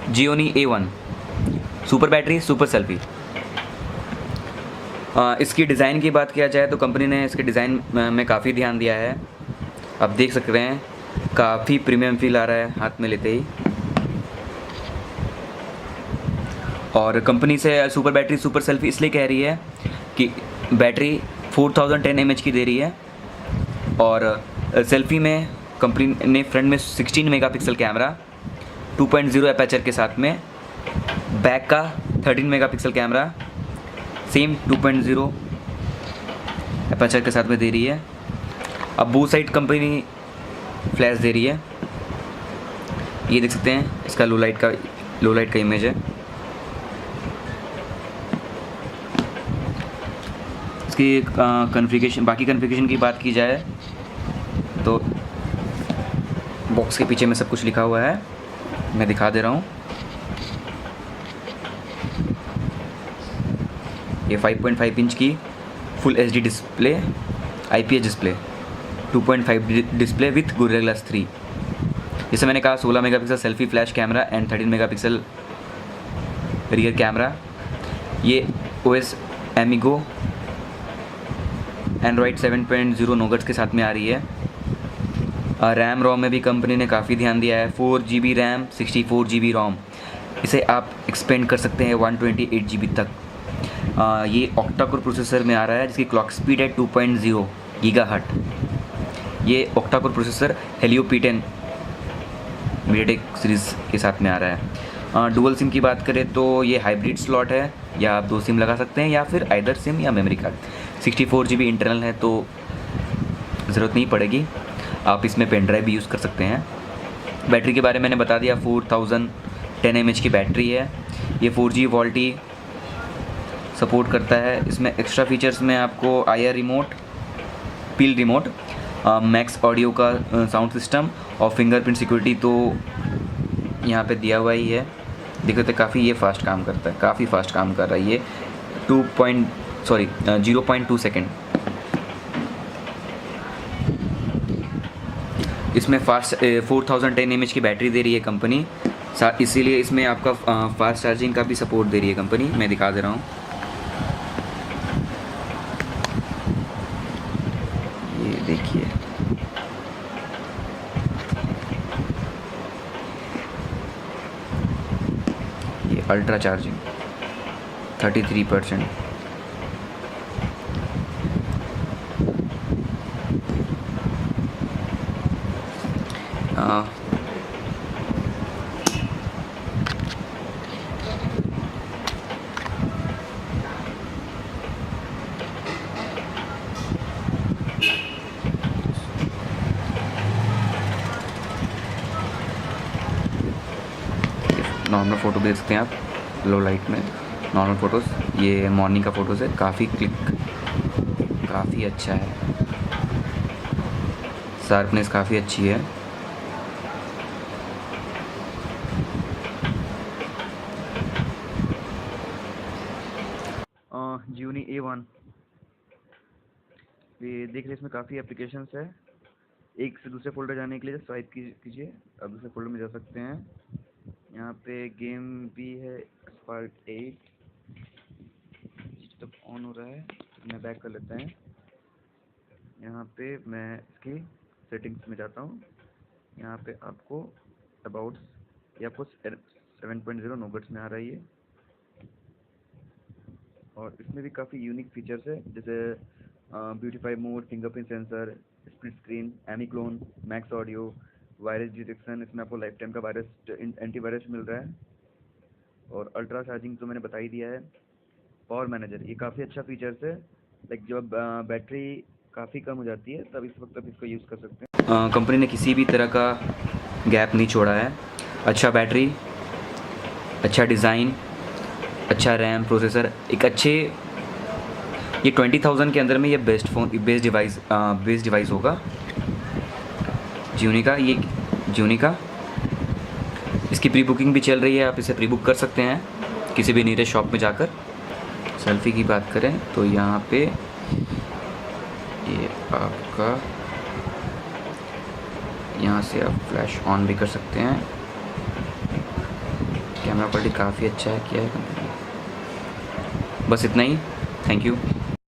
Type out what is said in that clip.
Gionee A1 super battery super selfie. इसकी design की बात किया जाए तो कंपनी ने इसके डिज़ाइन में काफ़ी ध्यान दिया है। आप देख सकते हैं काफ़ी प्रीमियम फील आ रहा है हाथ में लेते ही। और कंपनी से सुपर बैटरी सुपर सेल्फी इसलिए कह रही है कि बैटरी 4010 mAh की दे रही है। और सेल्फी में कंपनी ने फ्रंट में 16 मेगापिक्सल कैमरा 2.0 एपर्चर के साथ में, बैक का 13 मेगापिक्सल कैमरा सेम 2.0 एपर्चर के साथ में दे रही है। अब बोथ साइड कंपनी फ्लैश दे रही है। ये देख सकते हैं इसका लो लाइट का इमेज है। इसकी कॉन्फ़िगरेशन, बाकी कॉन्फ़िगरेशन की बात की जाए तो बॉक्स के पीछे में सब कुछ लिखा हुआ है, मैं दिखा दे रहा हूँ। ये 5.5 इंच की full HD display, IPS display, 2.5 display with gorilla glass 3। जैसे मैंने कहा 16 megapixel selfie flash camera and 13 megapixel rear camera. ये OS एमिगो एंड्रॉयड 7.0 नोगट्स के साथ में आ रही है। रैम रोम में भी कंपनी ने काफ़ी ध्यान दिया है। 4 GB रैम 64 GB रोम, इसे आप एक्सपेंड कर सकते हैं 128 GB तक। ये ऑक्टा कोर प्रोसेसर में आ रहा है जिसकी क्लॉक स्पीड है 2.0 GHz। ये octa core processor Helio P10 MediaTek series के साथ में आ रहा है। डुअल सिम की बात करें तो ये हाइब्रिड स्लॉट है, या आप 2 सिम लगा सकते हैं या फिर आइदर सिम या मेमोरी कार्ड। 64 GB इंटरनल है तो ज़रूरत नहीं पड़ेगी, आप इसमें पेन ड्राइव भी यूज़ कर सकते हैं। बैटरी के बारे में मैंने बता दिया, 4010 mAh की बैटरी है। ये 4G वोल्टी सपोर्ट करता है। इसमें एक्स्ट्रा फीचर्स में आपको IR रिमोट, पील रिमोट, मैक्स ऑडियो का साउंड सिस्टम और फिंगरप्रिंट सिक्योरिटी तो यहाँ पे दिया हुआ ही है। देख सकते काफ़ी ये फास्ट काम करता है, काफ़ी फास्ट काम कर रहा है ये 0.2 सेकेंड। इसमें फास्ट 4010 mAh की बैटरी दे रही है कंपनी, इसीलिए इसमें आपका फास्ट चार्जिंग का भी सपोर्ट दे रही है कंपनी। मैं दिखा दे रहा हूँ, ये देखिए ये अल्ट्रा चार्जिंग 33%। नॉर्मल फ़ोटो देख सकते हैं आप, लो लाइट में नॉर्मल फ़ोटोज़। ये मॉर्निंग का फ़ोटोज़ है, काफ़ी क्लिक काफ़ी अच्छा है, शार्पनेस काफ़ी अच्छी है। Gionee A1 ये देख रहे, इसमें काफ़ी एप्लीकेशंस है। एक से दूसरे फोल्डर जाने के लिए स्वाइप कीजिए, अब दूसरे फोल्डर में जा सकते हैं। यहाँ पे गेम भी है, स्पार्क 8 तब ऑन हो रहा है, मैं बैक कर लेता है। यहाँ पे मैं इसकी सेटिंग्स में जाता हूँ। यहाँ पे आपको अबाउट्स, ये आपको 7.0 नोगट्स में आ रही है। और इसमें भी काफ़ी यूनिक फीचर्स है, जैसे beautify mode, fingerprint sensor, split screen, एमिक्लोन, मैक्स ऑडियो, वायरस डिटेक्शन। इसमें आपको लाइफ टाइम का वायरस एंटीवायरस मिल रहा है। और अल्ट्रा चार्जिंग तो मैंने बता ही दिया है। पावर मैनेजर, ये काफ़ी अच्छा फीचर्स है, लाइक जब बैटरी काफ़ी कम हो जाती है तब इस वक्त आप इसको यूज़ कर सकते हैं। कंपनी ने किसी भी तरह का गैप नहीं छोड़ा है। अच्छा बैटरी, अच्छा डिज़ाइन, अच्छा रैम, प्रोसेसर, एक अच्छे, ये 20,000 के अंदर में ये बेस्ट डिवाइस होगा Gionee का। ये Gionee का, इसकी प्री बुकिंग भी चल रही है, आप इसे प्री बुक कर सकते हैं किसी भी नियरेस्ट शॉप में जाकर। सेल्फ़ी की बात करें तो यहाँ पे ये आपका, यहाँ से आप फ्लैश ऑन भी कर सकते हैं, कैमरा क्वालिटी काफ़ी अच्छा है किया है कंपनी ने। बस इतना ही, थैंक यू।